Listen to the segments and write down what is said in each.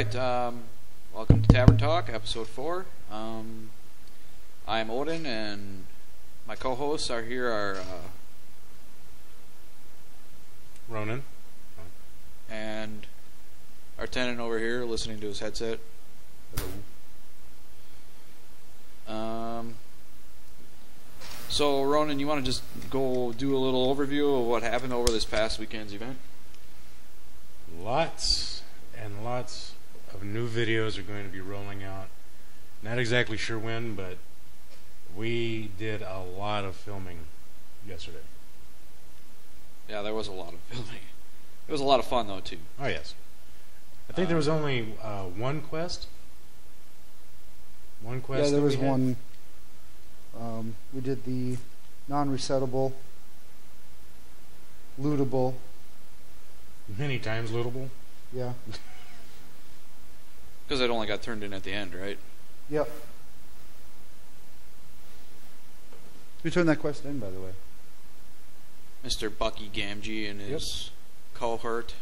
Alright, welcome to Tavern Talk, episode 4. I am Odin, and my co-hosts are here Ronan. And our tenant over here listening to his headset. So Ronan, you want to just go do a little overview of what happened over this past weekend's event? Lots and lots of new videos are going to be rolling out. Not exactly sure when, but we did a lot of filming yesterday. Yeah, there was a lot of filming. It was a lot of fun, though, too. Oh, yes. I think there was only one quest. One quest. Yeah, there was one. We did the non-resettable, lootable. Many times lootable. Yeah. Because it only got turned in at the end, right? Yep. Who turned that quest in, by the way? Mr. Bucky Gamgee and his cohort.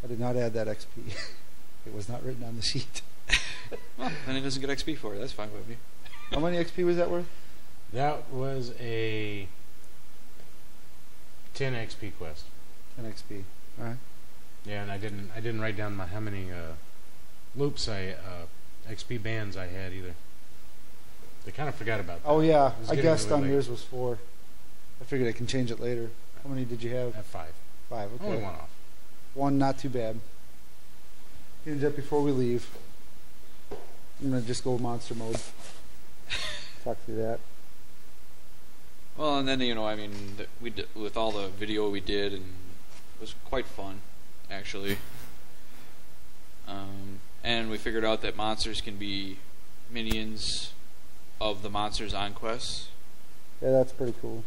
I did not add that XP. It was not written on the sheet. Well, then it doesn't get XP for it. That's fine with me. How many XP was that worth? That was a 10 XP quest. 10 XP. All right. Yeah, and I didn't write down how many loops XP bands I had either. They kind of forgot about that. Oh yeah, It was I getting guessed really on late. yours was 4. I figured I can change it later. How many did you have? At 5. 5. Okay. Only one off. One, not too bad. Change that before we leave. I'm gonna just go monster mode. Talk through that. Well, and then, you know, I mean, we did, with all the video we did, and it was quite fun, actually. And we figured out that monsters can be minions of the monsters on quests. Yeah, that's pretty cool.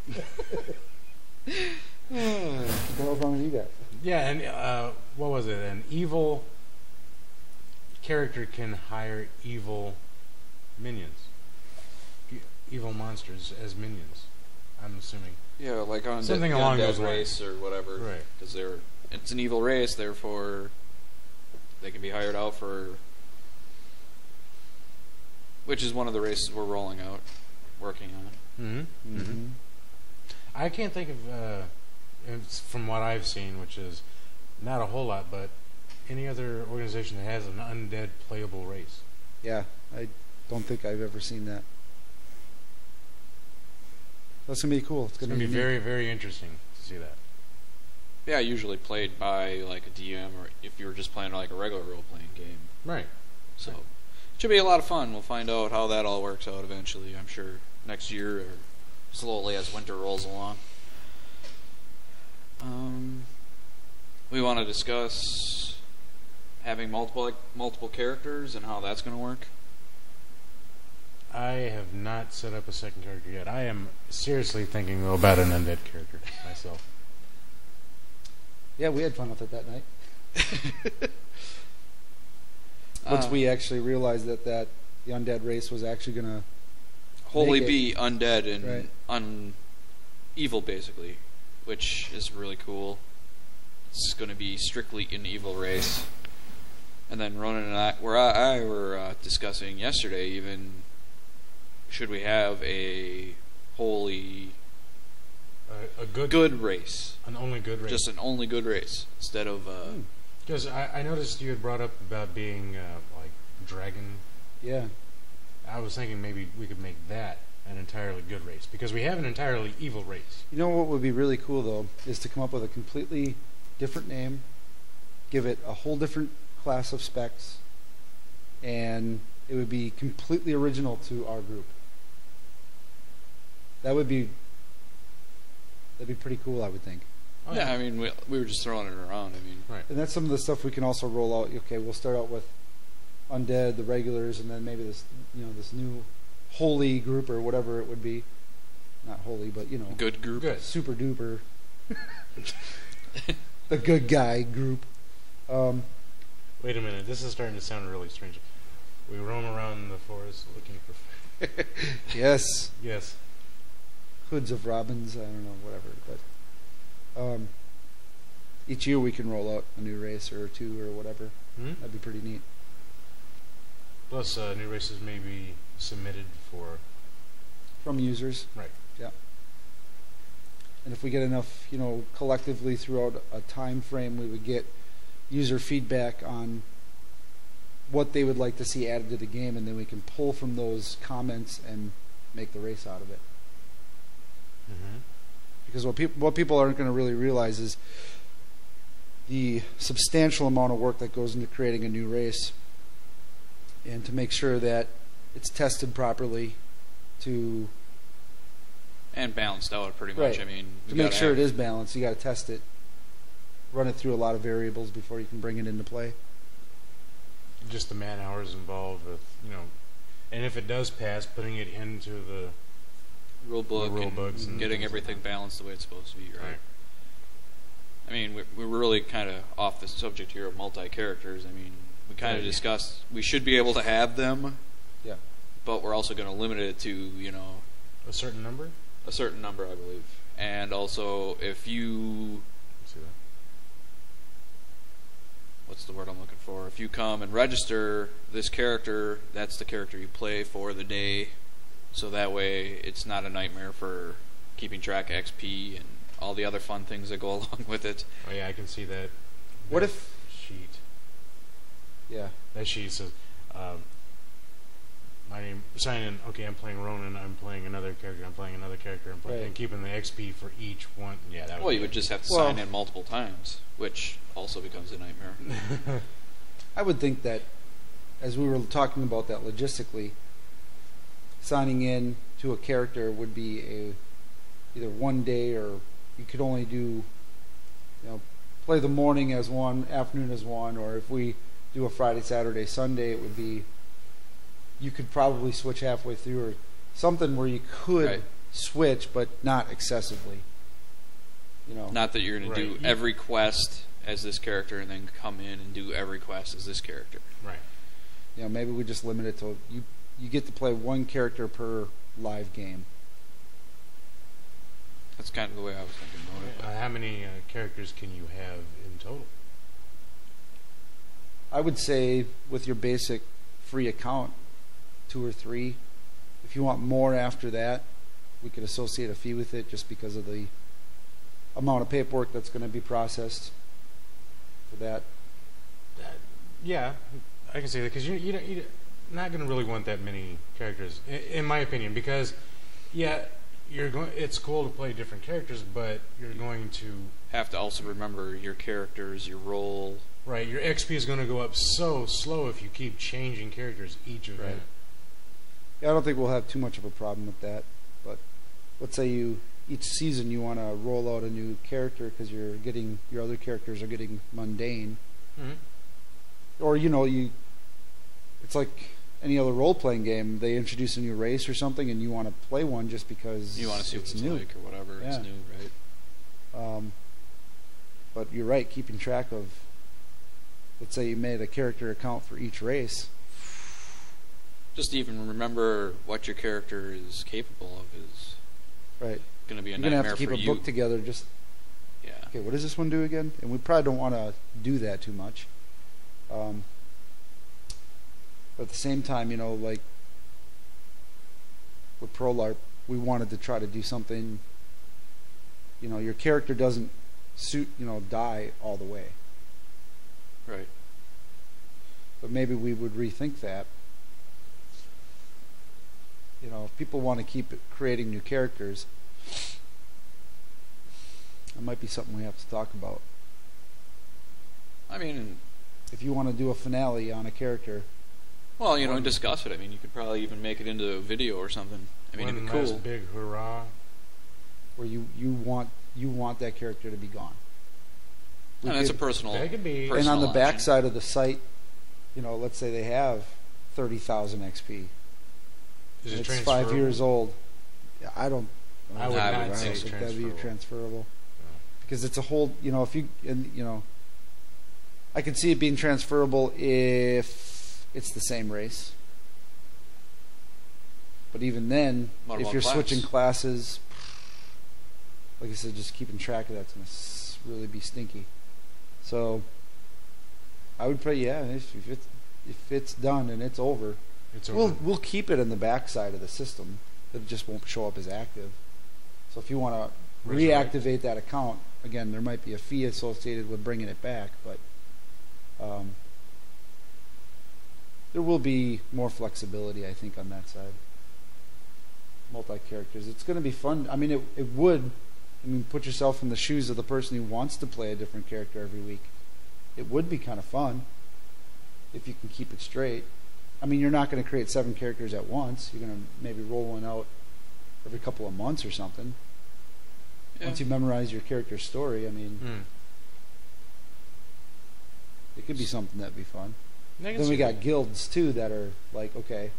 What the hell's wrong with you guys? Yeah, and what was it? An evil character can hire evil minions, evil monsters as minions. I'm assuming. Yeah, like on Something the along undead those lines. race or whatever. Right. Because it's an evil race, therefore they can be hired out for. Which is one of the races we're working on. Mm-hmm. Mm-hmm. I can't think of, it's from what I've seen, which is not a whole lot, but any other organization that has an undead playable race. Yeah, I don't think I've ever seen that. That's gonna be cool. It's It's gonna going to be neat. very, very interesting to see that. Yeah, usually played by like a DM, or if you were just playing like a regular role-playing game. Right. So, it should be a lot of fun. We'll find out how that all works out eventually, I'm sure, next year or slowly as winter rolls along. We want to discuss having multiple characters and how that's going to work. I have not set up a second character yet. I am seriously thinking though about an undead character myself. Yeah, we had fun with it that night. Once we actually realized that the undead race was actually gonna wholly make it. be undead and Right. evil, basically, which is really cool. It's going to be strictly an evil race. And then Ronan and I were discussing yesterday, even should we have a wholly A good race, an only good race. just an only good race instead of Because I noticed you had brought up about being like dragon. Yeah. I was thinking maybe we could make that an entirely good race because we have an entirely evil race. You know what would be really cool though is to come up with a completely different name, give it a whole different class of specs, and it would be completely original to our group. That'd be pretty cool, I would think. Oh, yeah. I mean, we were just throwing it around. I mean, Right. And that's some of the stuff we can also roll out. Okay, we'll start out with undead, the regulars, and then maybe this new holy group or whatever it would be. Not holy, but good group. Good. super duper. The good guy group. Wait a minute. This is starting to sound really strange. We roam around the forest looking for. Yes. Yes. Hoods of robins, I don't know, whatever. But each year we can roll out a new race or two or whatever. That'd be pretty neat. Plus, new races may be submitted from users. Right. Yeah. And if we get enough, collectively throughout a time frame, we would get user feedback on what they would like to see added to the game, and then we can pull from those comments and make the race out of it. Because what people aren't going to really realize is the substantial amount of work that goes into creating a new race, and to make sure that it's tested properly, and balanced out pretty much. Right. I mean, to make sure it is balanced, you got to test it, run it through a lot of variables before you can bring it into play. Just the man hours involved with, and if it does pass, putting it into the rule book books and getting everything balanced the way it's supposed to be, right? I mean, we're really kind of off the subject here of multi-characters. I mean, we kind of discussed we should be able to have them, but we're also going to limit it to, a certain number? A certain number, I believe. And also, if you... Let's see that. What's the word I'm looking for? If you come and register this character, that's the character you play for the day. So that way, it's not a nightmare for keeping track of XP and all the other fun things that go along with it. Oh yeah, I can see that. What if... sheet. Yeah. That sheet says, my name, sign in, okay, I'm playing Ronan, I'm playing another character, I'm playing another character, I'm playing, and keeping the XP for each one. Yeah, that would Well, you would just have to sign in multiple times, which also becomes a nightmare. I would think that, as we were talking about that logistically, signing in to a character would be either one day, or you could only do, play the morning as one, afternoon as one, or if we do a Friday, Saturday, Sunday, it would be, you could probably switch halfway through, or something where you could switch, but not excessively. Not that you're going to do every quest as this character and then come in and do every quest as this character. Right. Maybe we just limit it to you get to play one character per live game. That's kind of the way I was thinking about it. How many characters can you have in total? I would say with your basic free account, 2 or 3. If you want more after that, we could associate a fee with it, just because of the amount of paperwork that's going to be processed for that. Yeah, I can see that, because you're not going to really want that many characters, in my opinion, because it's cool to play different characters, but you're going to have to also remember your characters, your role. Right, your XP is going to go up so slow if you keep changing characters each event. Right. Yeah, I don't think we'll have too much of a problem with that. But let's say each season you want to roll out a new character because your other characters are getting mundane, or it's like any other role-playing game. They introduce a new race or something, and you want to play one just because you want to see what it's new. Like or whatever. Yeah. It's new, right? But you're right, keeping track of. Let's say you made a character account for each race. Just even remember what your character is capable of is right. Going to be a You're nightmare for you. You're going to have to keep a book together. Just okay, what does this one do again? And we probably don't want to do that too much. But at the same time, like with Pro LARP, we wanted to try to do something. Your character doesn't die all the way. Right. But maybe we would rethink that. If people want to keep creating new characters, that might be something we have to talk about. I mean, if you want to do a finale on a character, well, discuss it. I mean, you could probably even make it into a video or something. I mean, it'd be cool. One big hurrah. Where you want that character to be gone. And that's a personal. That could be. And on the back side of the site, let's say they have 30,000 XP. Is it it's 5 years old. I would not say that'd be transferable. No. Because it's a whole, I could see it being transferable if it's the same race. But even then, if you're switching classes, like I said, just keeping track of that's going to really be stinky. So I would pray, yeah, if it's done and it's over, we'll keep it in the backside of the system. It just won't show up as active. So if you want to reactivate that account, again, there might be a fee associated with bringing it back, but there will be more flexibility, I think, on that side. Multi-characters. It's going to be fun. I mean, it would. I mean, put yourself in the shoes of the person who wants to play a different character every week. It would be kind of fun if you can keep it straight. I mean, you're not going to create 7 characters at once. You're going to maybe roll one out every couple of months or something. Yeah. Once you memorize your character's story, I mean, it could be something that'd be fun. Then we got guilds too that are like, okay,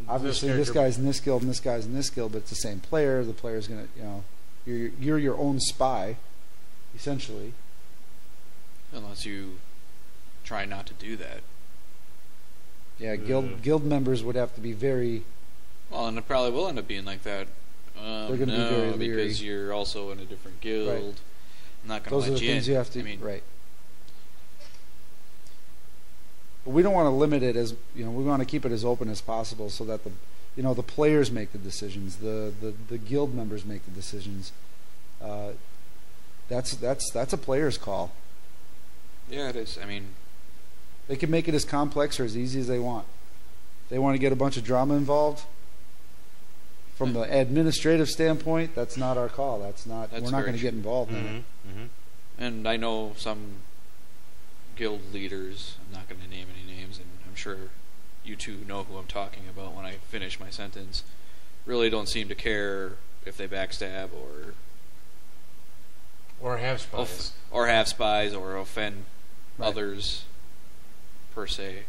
obviously this guy's in this guild and this guy's in this guild, but it's the same player. The player's gonna, you're your own spy, essentially. Unless you try not to do that. Yeah, guild members would have to be very. Well, and it probably will end up being like that. They're going to be very leery because you're also in a different guild. Right. I'm not going to let you in. Those are the things you have to. I mean, right. But we don't want to limit it as we want to keep it as open as possible so that the players make the decisions, the guild members make the decisions. That's a player's call. Yeah, it is. I mean, they can make it as complex or as easy as they want. If they want to get a bunch of drama involved, from the administrative standpoint, that's not our call. We're not going to get involved in it. Mm-hmm. And I know some guild leaders, I'm not going to name any names, and I'm sure you two know who I'm talking about when I finish my sentence, really don't seem to care if they backstab or have spies. Or offend others, per se.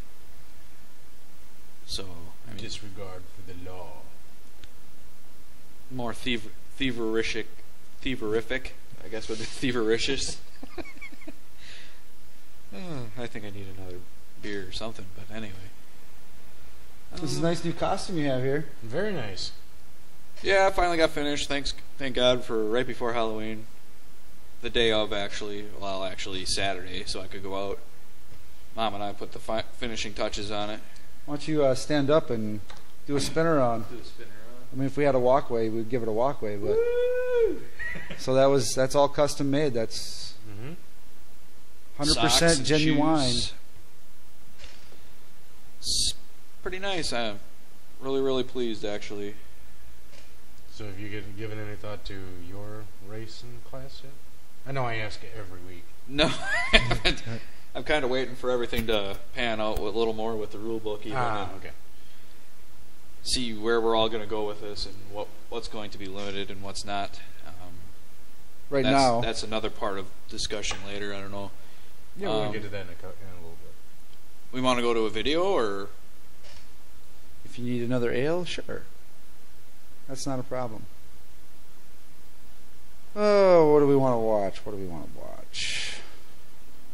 So, I mean, disregard for the law. More thieverific, I guess, with the thievericious. I think I need another beer or something, but anyway. This is a nice new costume you have here. Very nice. Yeah, I finally got finished. Thank God for right before Halloween. The day of, actually. Well, actually Saturday, so I could go out. Mom and I put the finishing touches on it. Why don't you stand up and do a spin around? I mean, if we had a walkway, we'd give it a walkway, but so that's all custom made. That's 100% genuine. It's pretty nice. I'm really, really pleased, actually. So have you given any thought to your race and class yet? I know I ask it every week. No, I haven't. I'm kind of waiting for everything to pan out a little more with the rule book, even. Okay. See where we're all going to go with this and what's going to be limited and what's not. Now, that's another part of discussion later. I don't know. Yeah, we'll get to that in a little bit. We want to go to a video, or if you need another ale, sure. That's not a problem. Oh, what do we want to watch?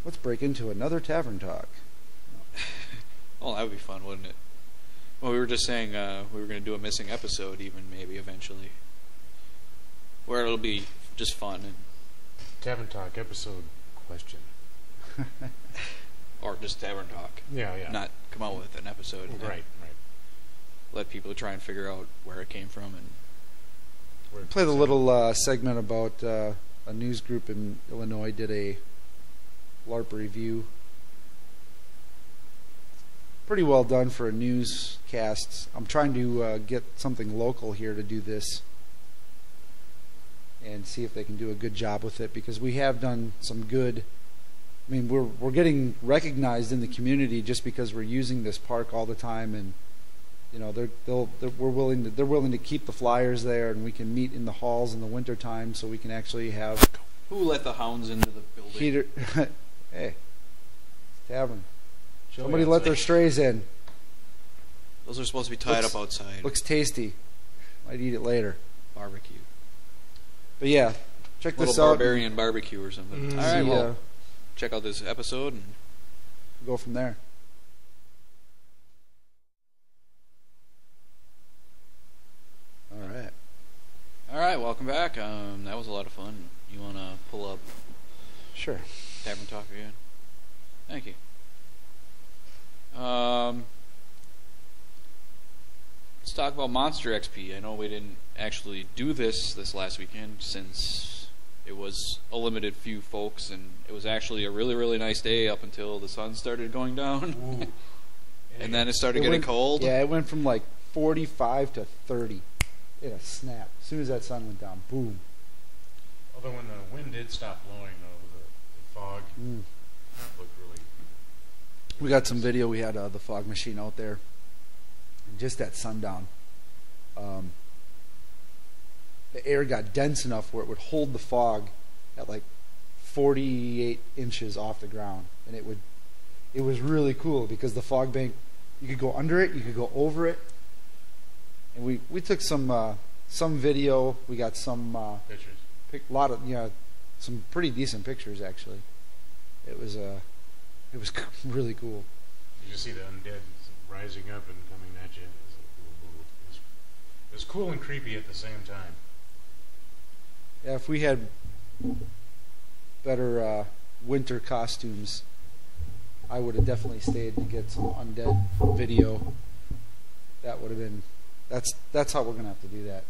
Let's break into another tavern talk. Well, that would be fun, wouldn't it? Well, we were just saying we were going to do a missing episode, even maybe eventually, where it'll be just fun and tavern talk episode question, or just tavern talk. Yeah. Not come out with an episode. Right. Let people try and figure out where it came from and play the little segment about a news group in Illinois did a LARP review. Pretty well done for a newscast. I'm trying to get something local here to do this and see if they can do a good job with it, because we have done some good. I mean, we're getting recognized in the community just because we're using this park all the time, and they're willing to keep the flyers there, and we can meet in the halls in the wintertime, so we can actually have. Who let the hounds into the building? Hey, tavern. Somebody let their strays in. Those are supposed to be tied up outside. Looks tasty. Might eat it later. Barbecue. But yeah, check this out. out. Barbarian barbecue or something. All right, well, check out this episode and go from there. All right, well, welcome back. That was a lot of fun. You want to pull up Sure. Tavern Talk again? Thank you. Let's talk about Monster XP. I know we didn't actually do this last weekend since it was a limited few folks, and it was actually a really, really nice day up until the sun started going down. And then it started getting cold. Yeah, it went from like 45 to 30 in a snap. As soon as that sun went down, boom. Although when the wind did stop blowing, though, the fog looked really... We got some video. We had the fog machine out there. And just at sundown, the air got dense enough where it would hold the fog at like 48 inches off the ground. And it was really cool because the fog bank, you could go under it, you could go over it. And we took some video. We got some pictures. Some pretty decent pictures actually. It was really cool. You just see the undead rising up and coming at you. It was cool and creepy at the same time. Yeah, if we had better winter costumes, I would have definitely stayed to get some undead video. That would have been. That's how we're gonna have to do that.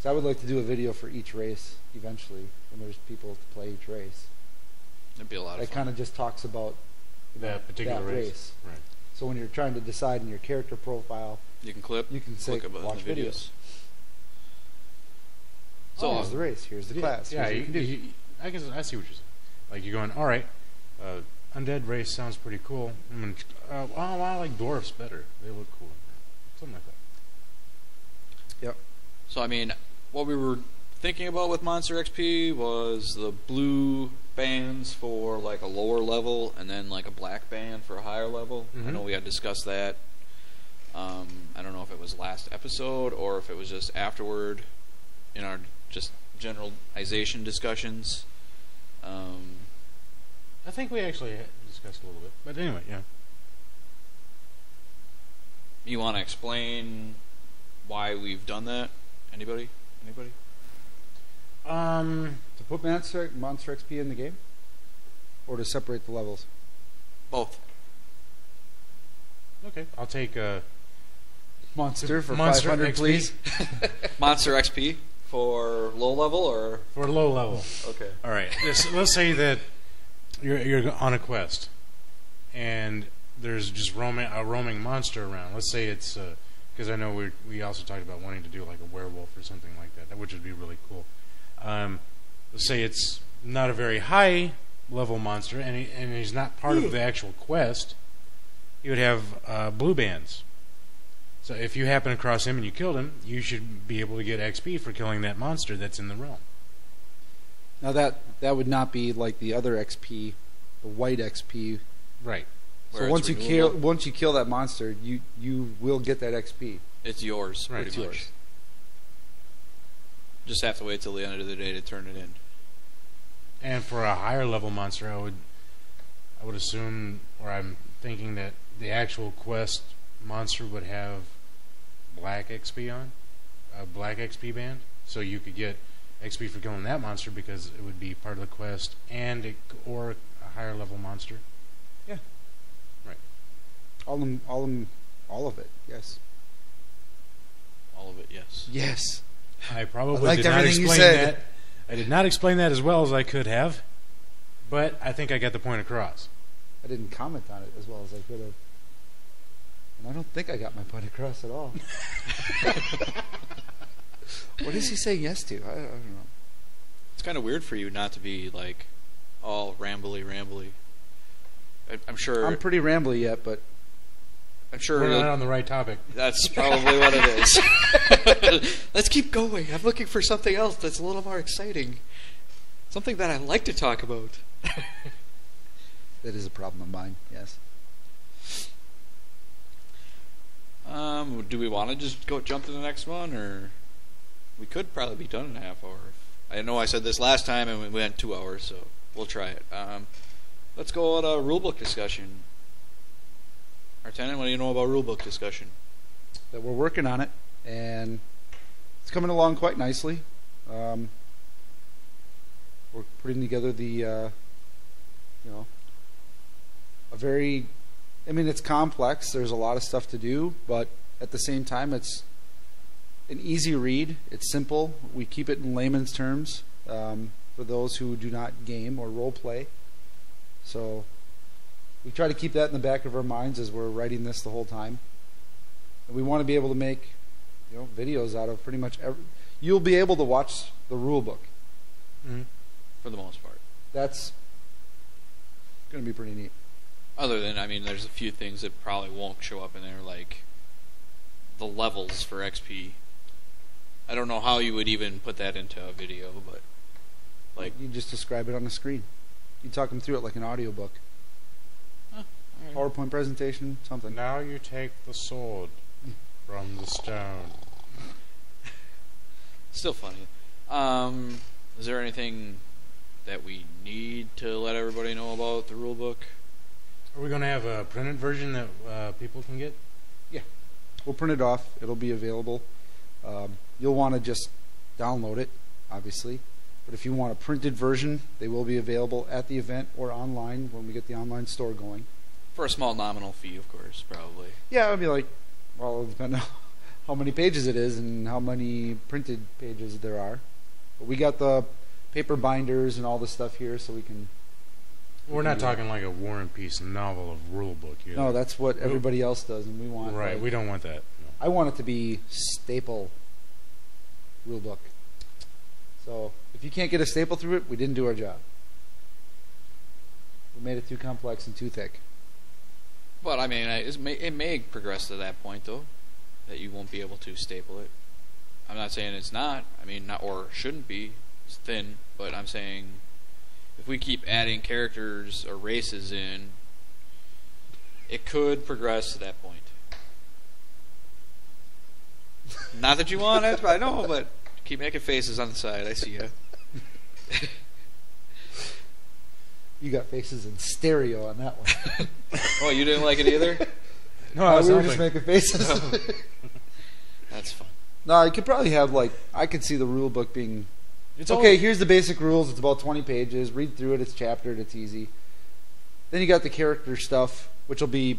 So I would like to do a video for each race eventually when there's people to play each race. It'd be a lot of fun. That kind of just talks about that particular race. Right. So when you're trying to decide in your character profile, you can clip. You can say watch the videos. So here's the race. Here's the class. Yeah, you can do. I guess I see what you're saying. Like you're going, all right, undead race sounds pretty cool. I like dwarfs better. They look cool. Something like that. Yep. So I mean, what we were thinking about with Monster XP was the blue bands for like a lower level, and then like a black band for a higher level. Mm-hmm. I know we had discussed that. I don't know if it was last episode or if it was just afterward in our just generalization discussions. I think we actually discussed a little bit, but anyway, yeah. You want to explain why we've done that? Anybody? To put Monster XP in the game, or to separate the levels. Both. Okay, I'll take Monster for Monster 500, XP. please. Monster XP for low level, or for low level. Okay. All right. Let's say that you're on a quest, and there's just a roaming monster around. Let's say it's because I know we also talked about wanting to do like a werewolf or something like that, which would be really cool. Let's say it's not a very high level monster, and he's not part of the actual quest. You would have blue bands. So if you happen across him and you killed him, you should be able to get XP for killing that monster that's in the realm. Now that would not be like the other XP, the white XP. Right. So once you kill that monster, you will get that XP. It's yours, right, pretty much. Yours. Just have to wait till the end of the day to turn it in. And for a higher level monster, I would assume, or I'm thinking that the actual quest monster would have black XP on, a black XP band, so you could get XP for killing that monster because it would be part of the quest, or a higher level monster. Yeah. Right. All of it. Yes. All of it, yes. Yes. I probably liked did not everything you explain said. that. I did not explain that as well as I could have, but I think I got the point across. I didn't comment on it as well as I could have. And I don't think I got my point across at all. What is he saying yes to? I don't know. It's kind of weird for you not to be like all rambly. I'm sure. I'm pretty rambly yet, but I'm sure We're not on the right topic. that's probably what it is. Let's keep going. I'm looking for something else that's a little more exciting. Something that I like to talk about. that is a problem of mine. Yes. Do we want to just jump to the next one, or we could probably be done in a half hour? I know I said this last time and we went 2 hours, so we'll try it. Let's go on a rulebook discussion. Artenan, what do you know about rulebook discussion? That we're working on it, and it's coming along quite nicely. We're putting together the, a very, it's complex. There's a lot of stuff to do, but at the same time, it's an easy read. It's simple. We keep it in layman's terms for those who do not game or role play. So we try to keep that in the back of our minds as we're writing this the whole time. And we want to be able to make videos out of pretty much every. You'll be able to watch the rule book. Mm-hmm. For the most part. That's going to be pretty neat. Other than, there's a few things that probably won't show up in there, like the levels for XP. I don't know how you would even put that into a video, but you just describe it on the screen. You talk them through it like an audiobook. Right. PowerPoint presentation, something. Now you take the sword from the stone. Still funny. Is there anything that we need to let everybody know about the rule book? Are we going to have a printed version that people can get? Yeah. We'll print it off. It'll be available. You'll want to just download it, obviously. But if you want a printed version, they will be available at the event or online when we get the online store going. For a small nominal fee, of course, probably. Yeah, it would be it'll depend on how many pages it is and how many printed pages there are. But we got the paper binders and all the stuff here, so we can. We're not talking like a War and Peace novel of rule book here. No, that's what everybody else does, and we want. Right, we don't want that. No. I want it to be staple rule book. So if you can't get a staple through it, we didn't do our job. We made it too complex and too thick. But it may progress to that point though, that you won't be able to staple it. I'm not saying it's not. Not or shouldn't be. It's thin, but I'm saying if we keep adding characters or races in, it could progress to that point. Not that you want it, I know, but keep making faces on the side. I see you. You got faces in stereo on that one. Oh, you didn't like it either? No, we were just making faces. That's fun. No, you could probably have I could see the rule book being. Here's the basic rules. It's about 20 pages. Read through it. It's chaptered. It's easy. Then you got the character stuff, which will be.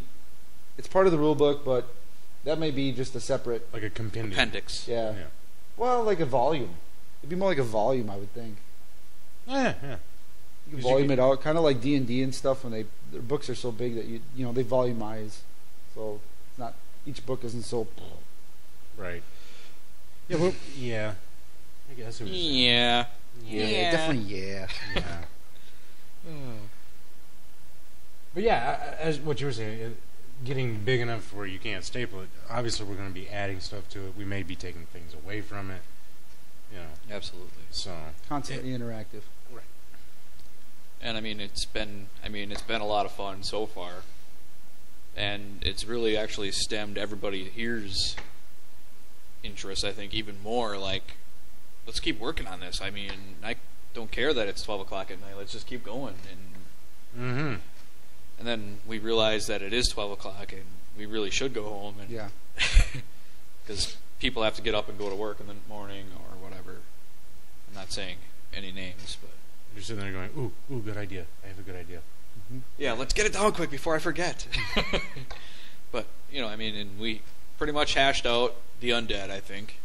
It's part of the rule book, but that may be just a separate. Like a compendium. Appendix. Yeah. Well, like a volume. It'd be more like a volume, I would think. Yeah. You can volume it out, kind of like D&D and stuff. When their books are so big that they volumize, so it's not each book isn't so. Right. Yeah. Yeah. I guess it was. Yeah. Yeah. Definitely. Yeah. But yeah, as what you were saying, getting big enough where you can't staple it. Obviously, we're going to be adding stuff to it. We may be taking things away from it. Absolutely. So constantly interactive. Right. And it's been a lot of fun so far, and it's really actually stemmed everybody here's interest. I think even more. Let's keep working on this. I don't care that it's 12 o'clock at night. Let's just keep going. And then we realized that it is 12 o'clock, and we really should go home. And Yeah. Because people have to get up and go to work in the morning or whatever. I'm not saying any names, but you're sitting there going, "Ooh, good idea. I have a good idea." Mm-hmm. Yeah, let's get it down quick before I forget. But and we pretty much hashed out the undead. I think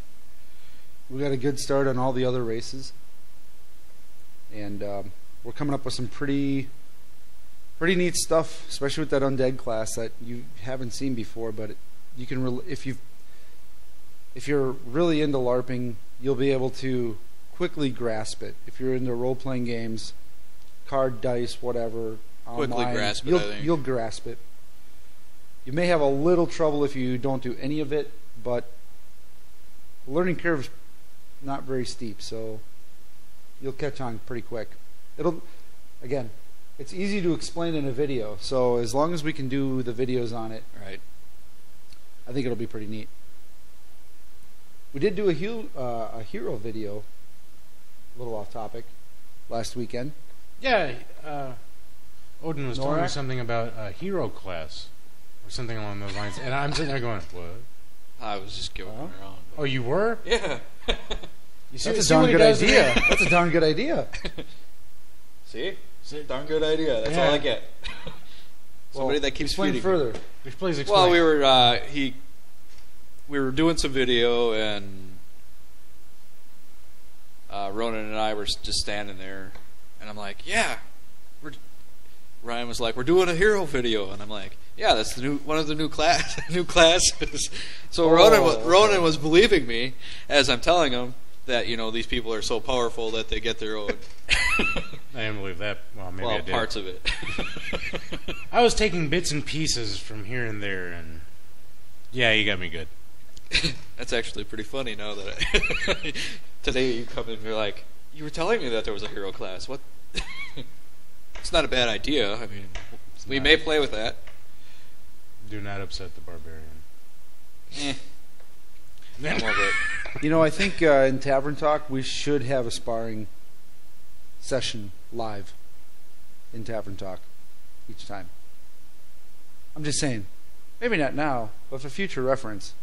We got a good start on all the other races, and we're coming up with some pretty neat stuff, especially with that undead class that you haven't seen before. But you can if you're really into LARPing, you'll be able to quickly grasp it. If you're into role-playing games, card, dice, whatever, quickly online, grasp it. I think you'll grasp it. You may have a little trouble if you don't do any of it, but the learning curve's not very steep, so you'll catch on pretty quick. It's easy to explain in a video, so as long as we can do the videos on it, right. I think it'll be pretty neat. We did do a hero video, a little off topic, last weekend. Yeah, Odin was telling me Norak? something about a hero class or something along those lines, and I'm sitting there going, "What?" I was just giving Oh. around. Oh, you were? Yeah. You see, That's a see what darn he good does idea. there? That's a darn good idea. See? It's a darn good idea. That's all I get. Somebody that keeps explain feeding further. Please explain. Well, we were doing some video, and Ronan and I were just standing there, and I'm like, yeah. Ryan was like, we're doing a hero video, and I'm like, yeah, that's one of the new classes. So Ronan was believing me as I'm telling him that these people are so powerful that they get their own. I didn't believe that. Well, maybe I did. Parts of it. I was taking bits and pieces from here and there, and yeah, you got me good. That's actually pretty funny now that today you come in and you're like, you were telling me that there was a hero class. What? It's not a bad idea. I mean, we may play with that. Do not upset the barbarian. I'm over it. I think in Tavern Talk we should have a sparring session live in Tavern Talk each time. I'm just saying, maybe not now, but for future reference.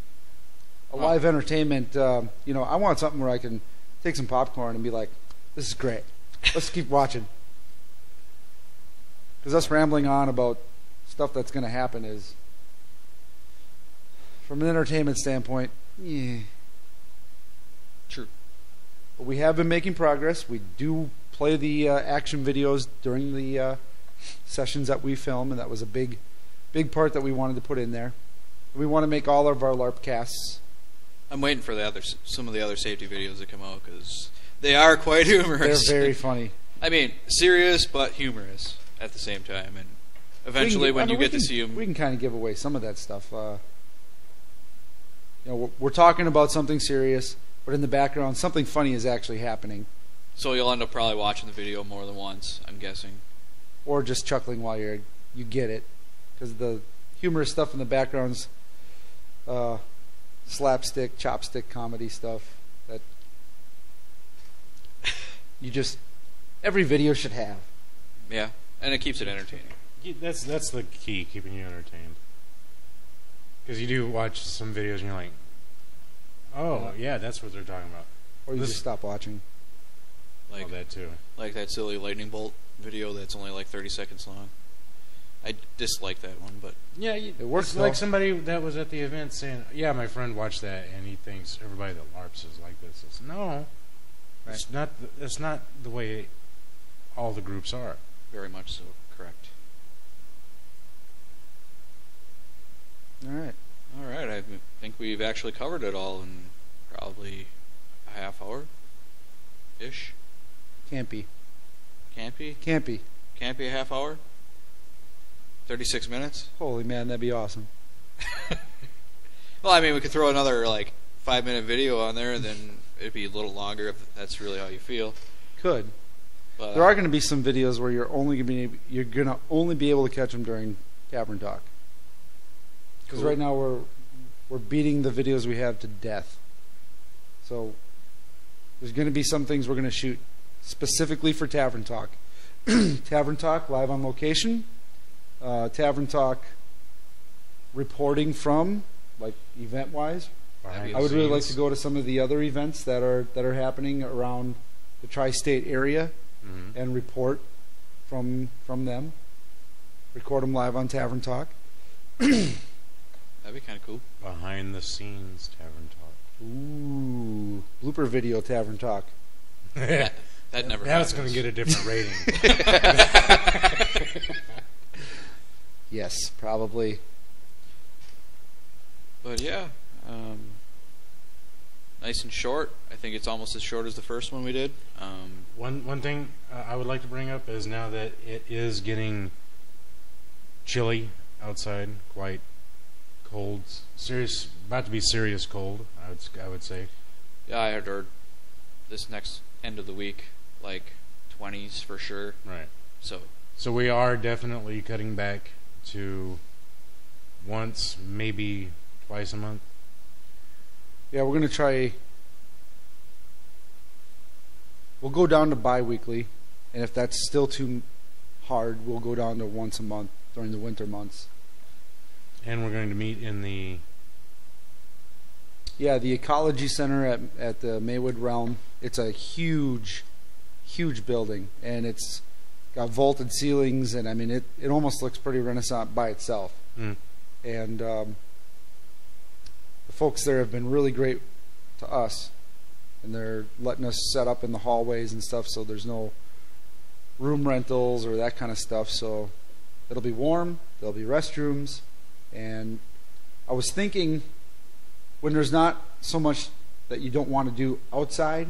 A live entertainment, I want something where I can take some popcorn and be like, this is great. Let's keep watching. Because us rambling on about stuff that's going to happen is, from an entertainment standpoint, yeah. True. But we have been making progress. We do play the action videos during the sessions that we film, and that was a big part that we wanted to put in there. We want to make all of our LarpCasts. I'm waiting for some of the other safety videos to come out because they are quite humorous. They're very funny. I mean, serious but humorous at the same time, and eventually when you get to see them, we can kind of give away some of that stuff. We're talking about something serious, but in the background, something funny is actually happening. So you'll end up probably watching the video more than once, I'm guessing, or just chuckling while you get it, because the humorous stuff in the background's slapstick, chopstick comedy stuff that every video should have. Yeah, and it keeps it entertaining. That's the key, keeping you entertained. Because you do watch some videos and you're like, oh, yeah, that's what they're talking about. Or you just stop watching. Like that too. Like that silly lightning bolt video that's only like 30 seconds long. I dislike that one, but yeah, it works. It's like somebody that was at the event saying, yeah, my friend watched that and he thinks everybody that LARPs is like this. It's, no, right. It's not the way all the groups are. Very much so, correct. All right. I think we've actually covered it all in probably a half hour-ish. Can't be. Can't be? Can't be. Can't be a half hour? 36 minutes? Holy man, that'd be awesome. Well, I mean, we could throw another, 5-minute video on there, and then it'd be a little longer if that's really how you feel. Could. But, there are going to be some videos where you're going to only be able to catch them during Tavern Talk. Because right now we're beating the videos we have to death. So there's going to be some things we're going to shoot specifically for Tavern Talk. Tavern Talk live on location. Tavern Talk reporting from, event-wise. I would really like to go to some of the other events that are happening around the tri-state area and report from them. Record them live on Tavern Talk. That'd be kind of cool. Behind the scenes Tavern Talk. Ooh, blooper video Tavern Talk. That never happens. Now it's going to get a different rating. Yes, probably. But yeah, nice and short. I think it's almost as short as the first one we did. One thing I would like to bring up is now that it is getting chilly outside, quite cold, about to be serious cold. I would say. Yeah, I heard this next end of the week, 20s for sure. Right. So we are definitely cutting back to once, maybe twice a month. Yeah, we're going to try. We'll go down to bi-weekly, and if that's still too hard, we'll go down to once a month during the winter months. And we're going to meet in the Yeah, the Ecology Center at the Maywood Realm. It's a huge building, and it's got vaulted ceilings, and I mean it almost looks pretty Renaissance by itself. Mm. And the folks there have been really great to us, and they're letting us set up in the hallways and stuff, so there's no room rentals or that kind of stuff. So it'll be warm, there'll be restrooms, and I was thinking, when there's not so much that you don't want to do outside,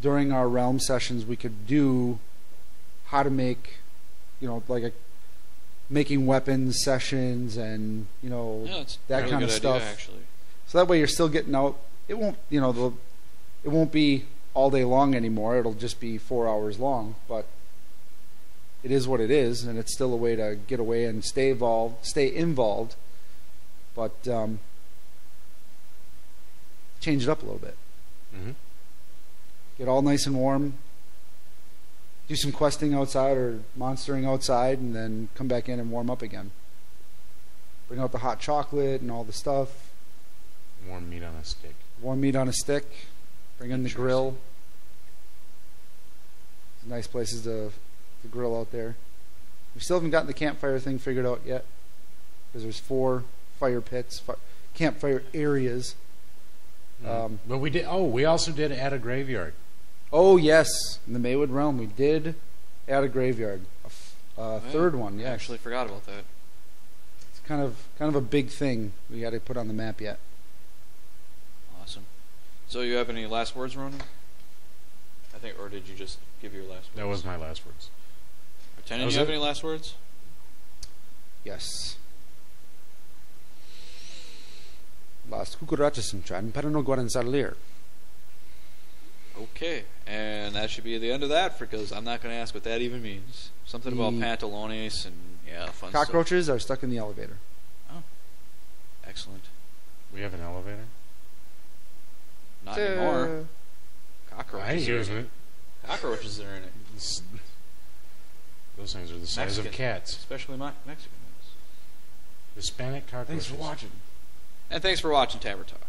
during our realm sessions we could do how to make, like making weapons sessions, and that kind of stuff. Idea, actually. So that way you're still getting out. It won't, it won't be all day long anymore. It'll just be 4 hours long, but it is what it is, and it's still a way to get away and stay involved, but change it up a little bit. Mm-hmm. Get all nice and warm. Do some questing outside or monstering outside, and then come back in and warm up again. Bring out the hot chocolate and all the stuff. Warm meat on a stick. Warm meat on a stick. Bring in the grill. Nice places to grill out there. We still haven't gotten the campfire thing figured out yet, because there's 4 fire pits, campfire areas. But we did. Oh, we also did add a graveyard. Oh yes, in the Maywood Realm we did add a graveyard, a third one. Yeah, I actually forgot about that. It's kind of a big thing we got to put on the map yet. Awesome. So you have any last words, Ronan? I think, or did you just give your last words? That was my last words. Lieutenant, do you have any last words? Yes. Las cucarachas entran para no guardar salir. Okay, and that should be the end of that, because I'm not going to ask what that even means. Something about pantalones and fun Cockroaches stuff. are stuck in the elevator. Oh, excellent. We have an elevator? Not anymore. Cockroaches. I ain't using it. Cockroaches are in it. Those things are the size of cats. Especially Mexican ones. Hispanic cockroaches. Thanks for watching. And thanks for watching Tavern Talk.